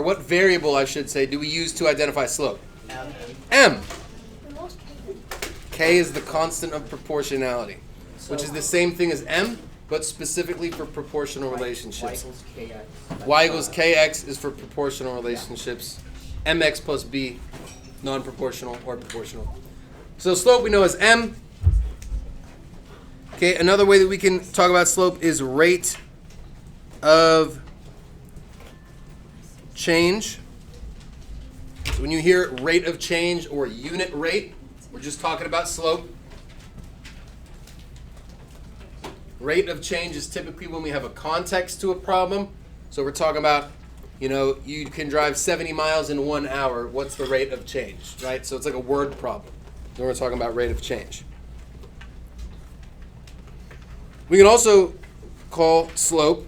or what variable, I should say, do we use to identify slope? M. M. K is the constant of proportionality, which is the same thing as M, but specifically for proportional relationships. Y equals Kx is for proportional relationships. Mx plus B, non-proportional or proportional. So slope we know as M. Okay, another way that we can talk about slope is rate of change. So when you hear rate of change or unit rate, we're just talking about slope. Rate of change is typically when we have a context to a problem. So we're talking about, you can drive 70 miles in 1 hour. What's the rate of change, right? So it's like a word problem. Then we're talking about rate of change. We can also call slope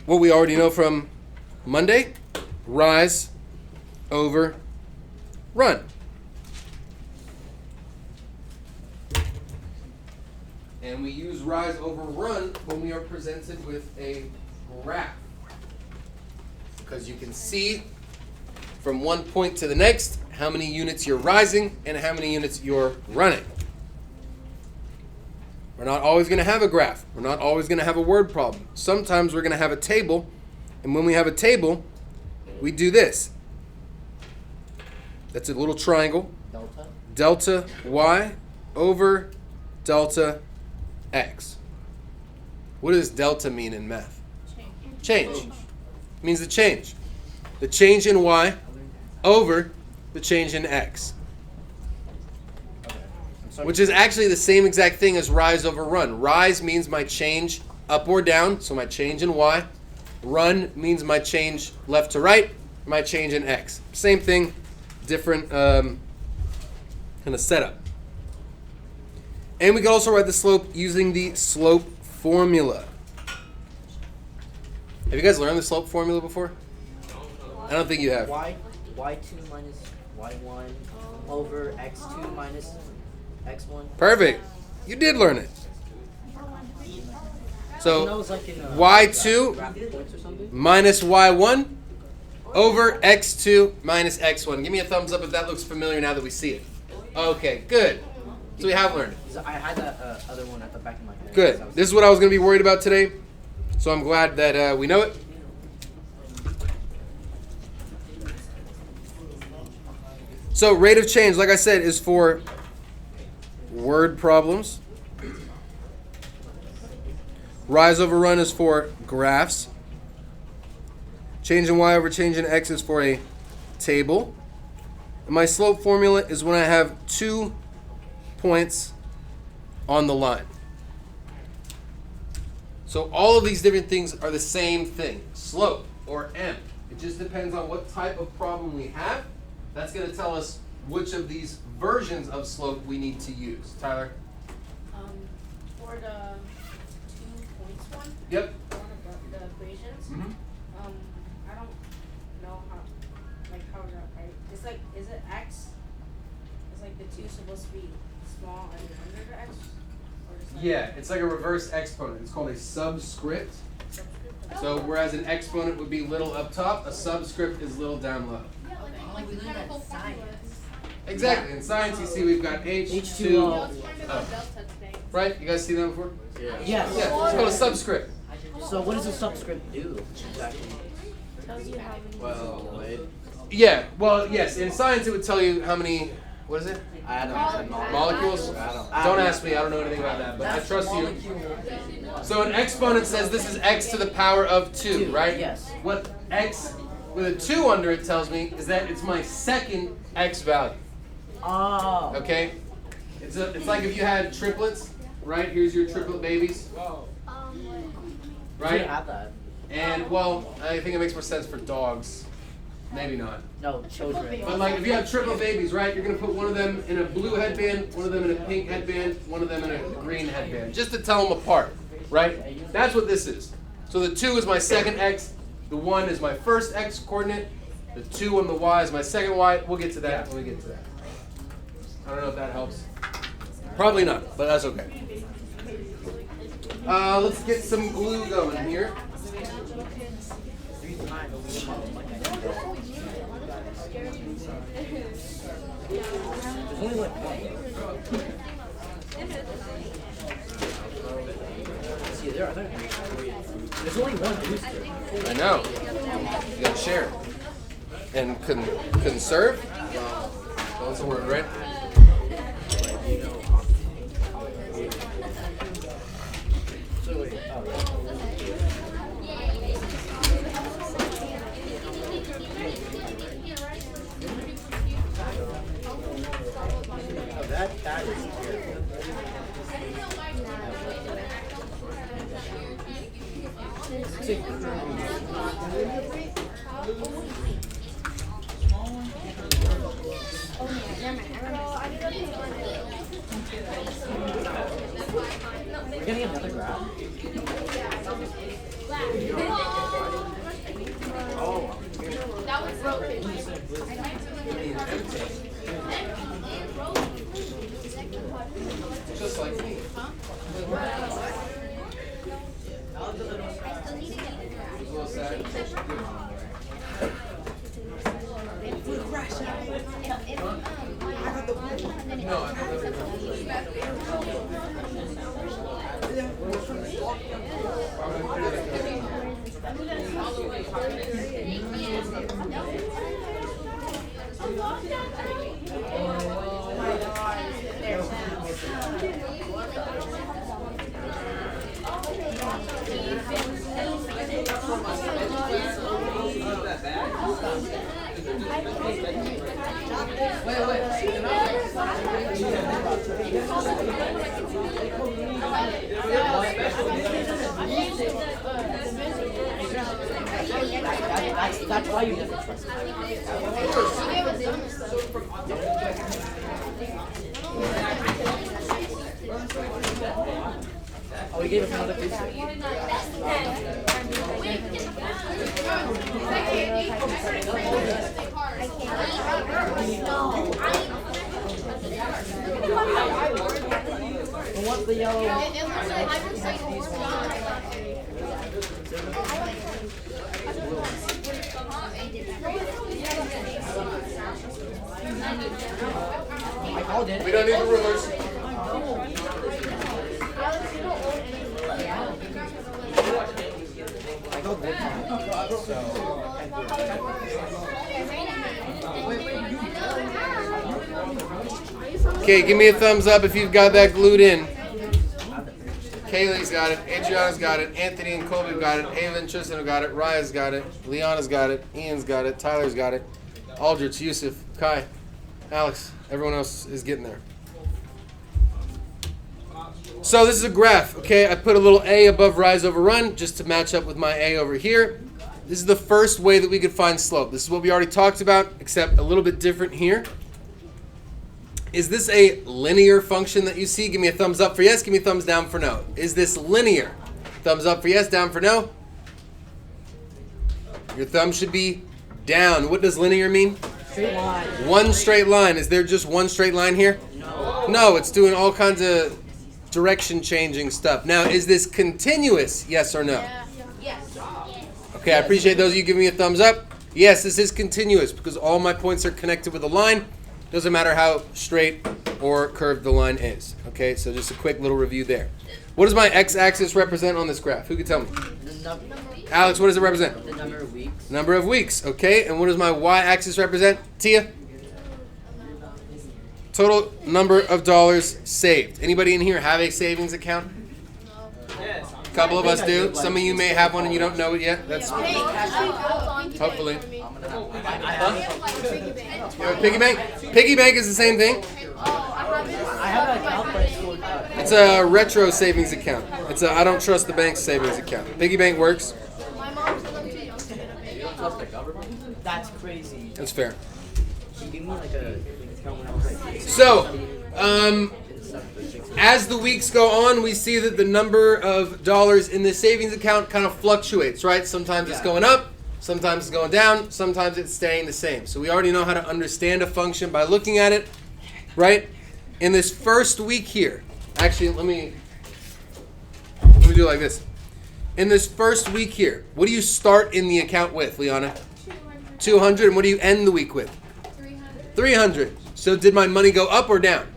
what we already know from Monday, rise over run. And we use rise over run when we are presented with a graph. Because you can see from one point to the next how many units you're rising and how many units you're running. We're not always going to have a graph. We're not always going to have a word problem. Sometimes we're going to have a table. And when we have a table, we do this. That's a little triangle. Delta y over delta x. What does delta mean in math? Change. It means the change. The change in y over the change in x. Which is actually the same exact thing as rise over run. Rise means my change up or down, so my change in y. Run means my change left to right, my change in x. Same thing, different kind of setup. And we can also write the slope using the slope formula. Have you guys learned the slope formula before? I don't think you have. Y2 minus y1 over x2 minus x1. Perfect. You did learn it. So y2 minus y1 over x2 minus x1. Give me a thumbs up if that looks familiar now that we see it. Okay, good. So we have learned it. I had that other one at the back of my head. Good. This is what I was going to be worried about today. So I'm glad that we know it. So rate of change, like I said, is for word problems. Rise over run is for graphs. Change in y over change in x is for a table. And my slope formula is when I have 2 points on the line. So all of these different things are the same thing. Slope, or M. It just depends on what type of problem we have. That's going to tell us which of these versions of slope we need to use. Tyler? For the 2 points one? Yep. One of the equations? Mm-hmm. I don't know how is that right? It's like, is it x? Is like the 2 supposed to be small and under the x? Or just like Yeah, it's like a reverse exponent. It's called a subscript. subscript? So whereas an exponent would be little up top, a subscript is little down low. Like we learned that science. Exactly. In science, you see we've got H2. H2O. Delta today. Right? You guys see that before? Yes. Yeah, it's called a subscript. So what does a subscript do exactly? Tells you how many. Well, Yeah, well, yes. In science, it would tell you how many, what is it? Molecules? Don't ask me, I don't know anything about that, but I trust you. So an exponent says this is x to the power of 2, right? Yes. What x with a 2 under it tells me is that it's my second x value, Oh. okay? It's like if you had triplets, right? Here's your triplet babies, We right? have that. And, well, I think it makes more sense for dogs. Maybe not. No, children. But like if you have triple babies, right, you're going to put one of them in a blue headband, one of them in a pink headband, one of them in a green headband, just to tell them apart, right? That's what this is. So the 2 is my second x, the 1 is my first x coordinate, the 2 on the y is my second y. We'll get to that when we get to that. I don't know if that helps. Probably not, but that's okay. Let's get some glue going here. There's only like one. See, there are there's only one booster. I know. You gotta share. And conserve? That's the word, right? So wait, that is terrible. We're getting another graph. Oh. Just like me. It's a little sad. No, I That's why you never trust me. Oh, we gave us another booster. And what's the yellow? I called it. We don't need the rulers. I called it. Okay, give me a thumbs up if you've got that glued in. Kaylee's got it, Adriana's got it, Anthony and Colby got it, Ava and Tristan have got it, Raya's got it, Leona's got it, Ian's got it, Tyler's got it, Aldrich, Yusuf, Kai, Alex, everyone else is getting there. So this is a graph, okay? I put a little A above rise over run just to match up with my A over here. This is the first way that we could find slope. This is what we already talked about, except a little bit different here. Is this a linear function that you see? Give me a thumbs up for yes, give me a thumbs down for no. Is this linear? Thumbs up for yes, down for no. Your thumb should be down. What does linear mean? Straight line. One straight line. Is there just one straight line here? No. No, it's doing all kinds of direction changing stuff. Now, is this continuous? Yes or no? Yes. Okay, I appreciate those of you giving me a thumbs up. Yes, this is continuous because all my points are connected with a line. Doesn't matter how straight or curved the line is. Okay, so just a quick little review there. What does my x-axis represent on this graph? Who can tell me? Alex, what does it represent? The number of weeks. Number of weeks. Okay, and what does my y-axis represent? Tia? Total number of dollars saved. Anybody in here have a savings account? A couple of us do. Some of you may have one and you don't know it yet. That's hopefully. You have a piggy bank? Piggy bank is the same thing. I have an account, but it's still It's a retro savings account. It's a I don't trust the bank's savings account. Piggy bank works. That's crazy. That's fair. Can you give me like a account when I was like So, as the weeks go on, we see that the number of dollars in the savings account kind of fluctuates, right? Sometimes it's going up, sometimes it's going down, sometimes it's staying the same. So we already know how to understand a function by looking at it, right? In this first week here, actually, let me do it like this. In this first week here, what do you start in the account with, Liana? 200. And what do you end the week with? 300. So did my money go up or down?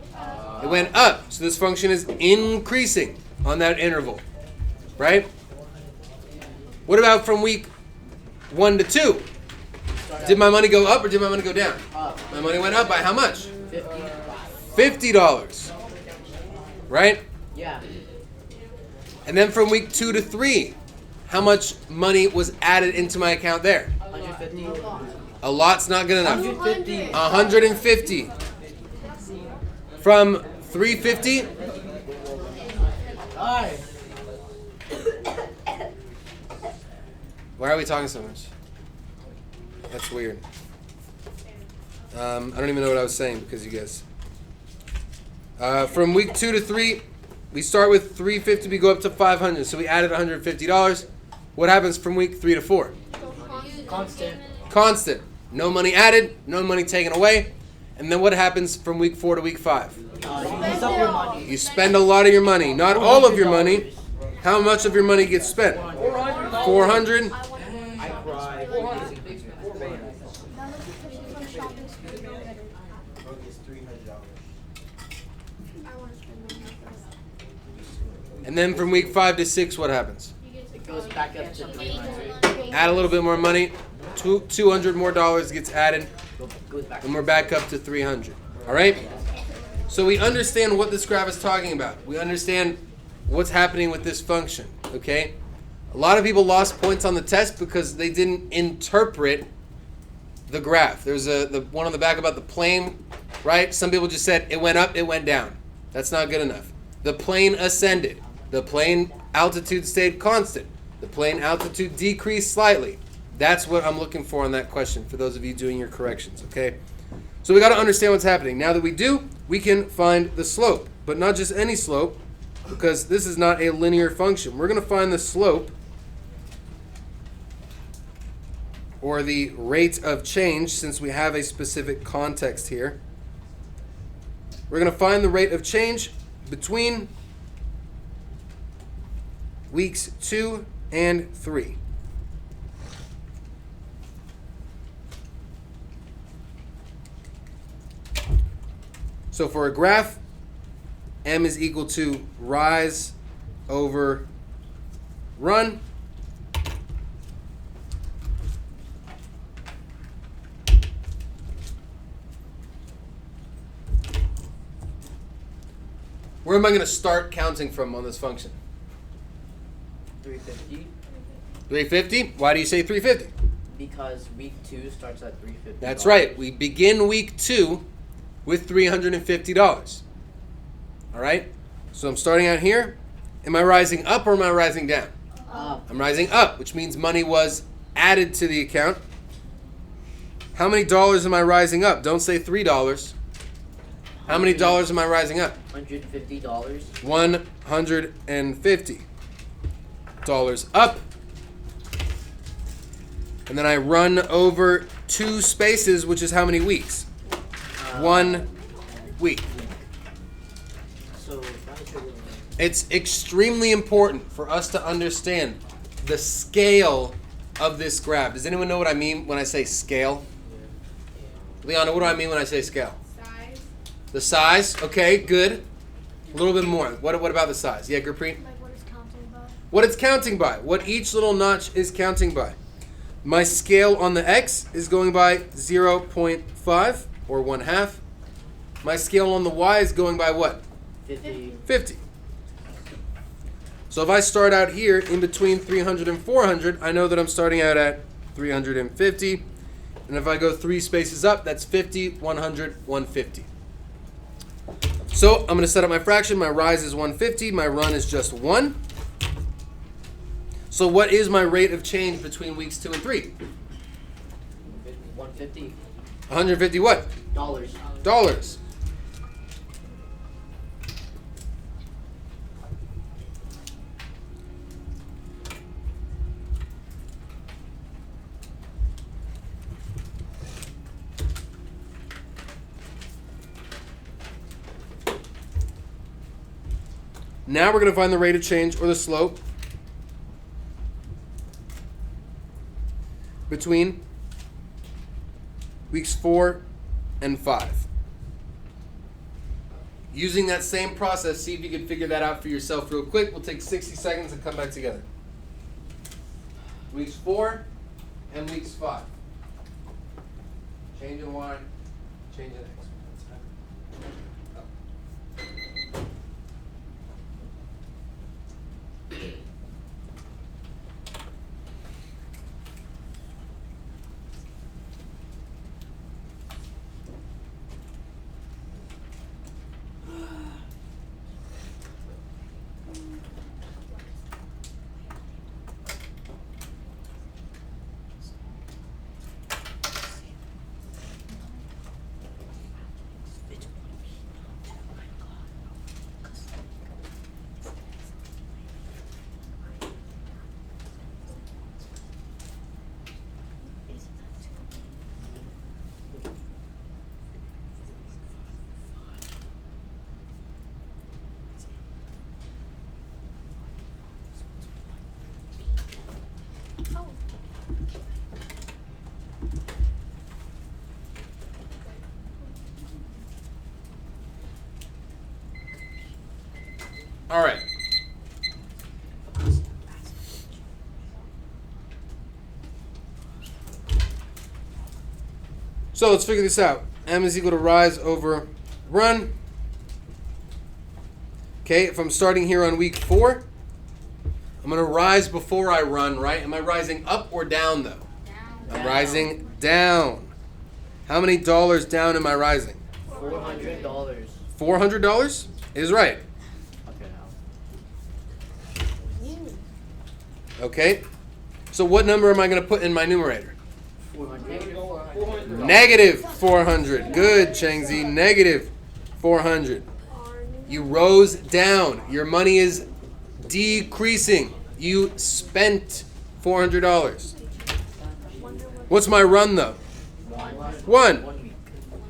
It went up. So this function is increasing on that interval, right? What about from week 1 to 2? Did my money go up or did my money go down? Up. My money went up by how much? 50. $50, right? Yeah. And then from week 2 to 3, how much money was added into my account there? 150. A lot's not good enough. 150. 150. From 350, Alright. why are we talking so much? That's weird. I don't even know what I was saying because you guys. From week 2 to 3, we start with 350, we go up to 500. So we added $150. What happens from week 3 to 4? Constant. Constant. No money added, no money taken away. And then what happens from week 4 to week 5? You use up your money. You spend a lot of your money. Not all of your money. How much of your money gets spent? 400. I cried. And then from week 5 to 6, what happens? It goes back up to 300. Add a little bit more money. $200 more gets added. Goes back. And we're back up to 300. All right? So we understand what this graph is talking about. We understand what's happening with this function. Okay? A lot of people lost points on the test because they didn't interpret the graph. There's the one on the back about the plane, right? Some people just said it went up, it went down. That's not good enough. The plane ascended. The plane altitude stayed constant. The plane altitude decreased slightly. That's what I'm looking for on that question for those of you doing your corrections, okay? So we got to understand what's happening. Now that we do, we can find the slope, but not just any slope, because this is not a linear function. We're going to find the slope, or the rate of change, since we have a specific context here. We're going to find the rate of change between weeks 2 and 3. So for a graph, m is equal to rise over run. Where am I going to start counting from on this function? 350. 350? Why do you say 350? Because week 2 starts at 350. That's right. We begin week 2 with $350. All right? So I'm starting out here. Am I rising up or am I rising down? Up. I'm rising up, which means money was added to the account. How many dollars am I rising up? Don't say $3. How many dollars am I rising up? $150. $150 up. And then I run over 2 spaces, which is how many weeks? 1 week. So It's extremely important for us to understand the scale of this graph. Does anyone know what I mean when I say scale? Liana, what do I mean when I say scale? Size. The size? Okay, good. A little bit more. What about the size? Yeah, Gurpreet? Like what it's counting by? What it's counting by. What each little notch is counting by. My scale on the X is going by 0.5 or 1/2. My scale on the Y is going by what? 50. 50. So if I start out here in between 300 and 400, I know that I'm starting out at 350. And if I go 3 spaces up, that's 50, 100, 150. So I'm going to set up my fraction. My rise is 150. My run is just 1. So what is my rate of change between weeks 2 and 3? 150 150 what? dollars. Now we're going to find the rate of change or the slope between weeks 4 and 5. Using that same process, see if you can figure that out for yourself real quick. We'll take 60 seconds and come back together. Weeks 4 and weeks 5. Changing Y, changing X. All right. So let's figure this out. M is equal to rise over run. Okay, if I'm starting here on week 4, I'm going to rise before I run, right? Am I rising up or down, though? Down. I'm rising down. How many dollars down am I rising? $400. $400 is right. Okay, now. Okay. So what number am I going to put in my numerator? 400. Negative 400. Good, Changzi. Negative 400. You rose down. Your money is decreasing. You spent $400. What's my run, though? 1.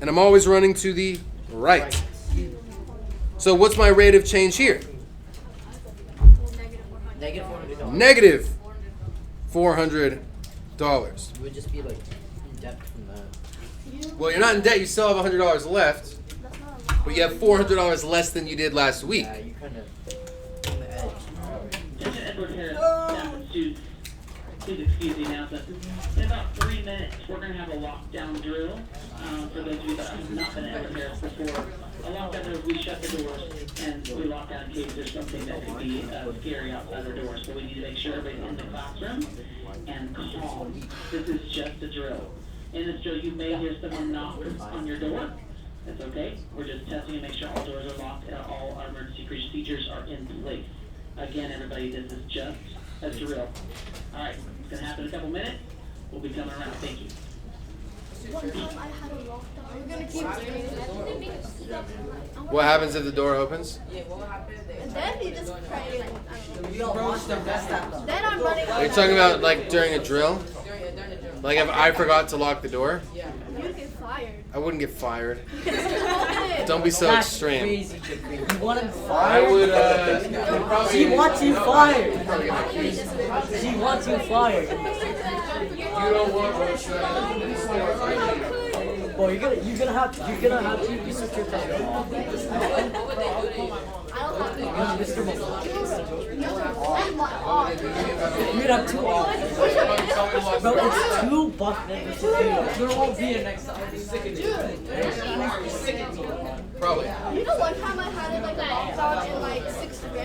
And I'm always running to the right. So what's my rate of change here? Negative $400. $400. You would just be like in debt from that. Well, you're not in debt. You still have $100 left. But you have $400 less than you did last week. Yeah, you kind of on the edge. This is Edward Harris, staff students. Please excuse the announcement. In about 3 minutes, we're going to have a lockdown drill. For those of you that have not been at Edward Harris before, a lockdown drill, we shut the doors and we lock down in case there's something that could be scary outside the doors. So we need to make sure everybody's in the classroom and calm. This is just a drill. In this drill, you may hear someone knock on your door. That's okay. We're just testing to make sure all doors are locked and all our emergency procedures are in place. Again, everybody, this is just a drill. All right, it's going to happen in a couple minutes. We'll be coming around. Thank you. One time I had a lockdown. We're gonna keep doing it. What happens if the door opens? And then you just pray. Like, I don't know. We all watched the best at them. Then I'm running. Are you talking about like during a drill? Like if I forgot to lock the door? You get fired. I wouldn't get fired. Don't. Don't be so That's extreme. crazy, Jeffrey. You want him I fired? would, probably. She wants you fired. Probably get accused. She wants you fired. You don't want what's Boy, you're gonna have to you switch your time off. I don't have to. Mr. Mo. I'm not on. You're gonna have 2 off. Bro, it's 2 buff members to do. There won't be a next time. Probably. You know, one time I had it like a lockdown in like 6th grade.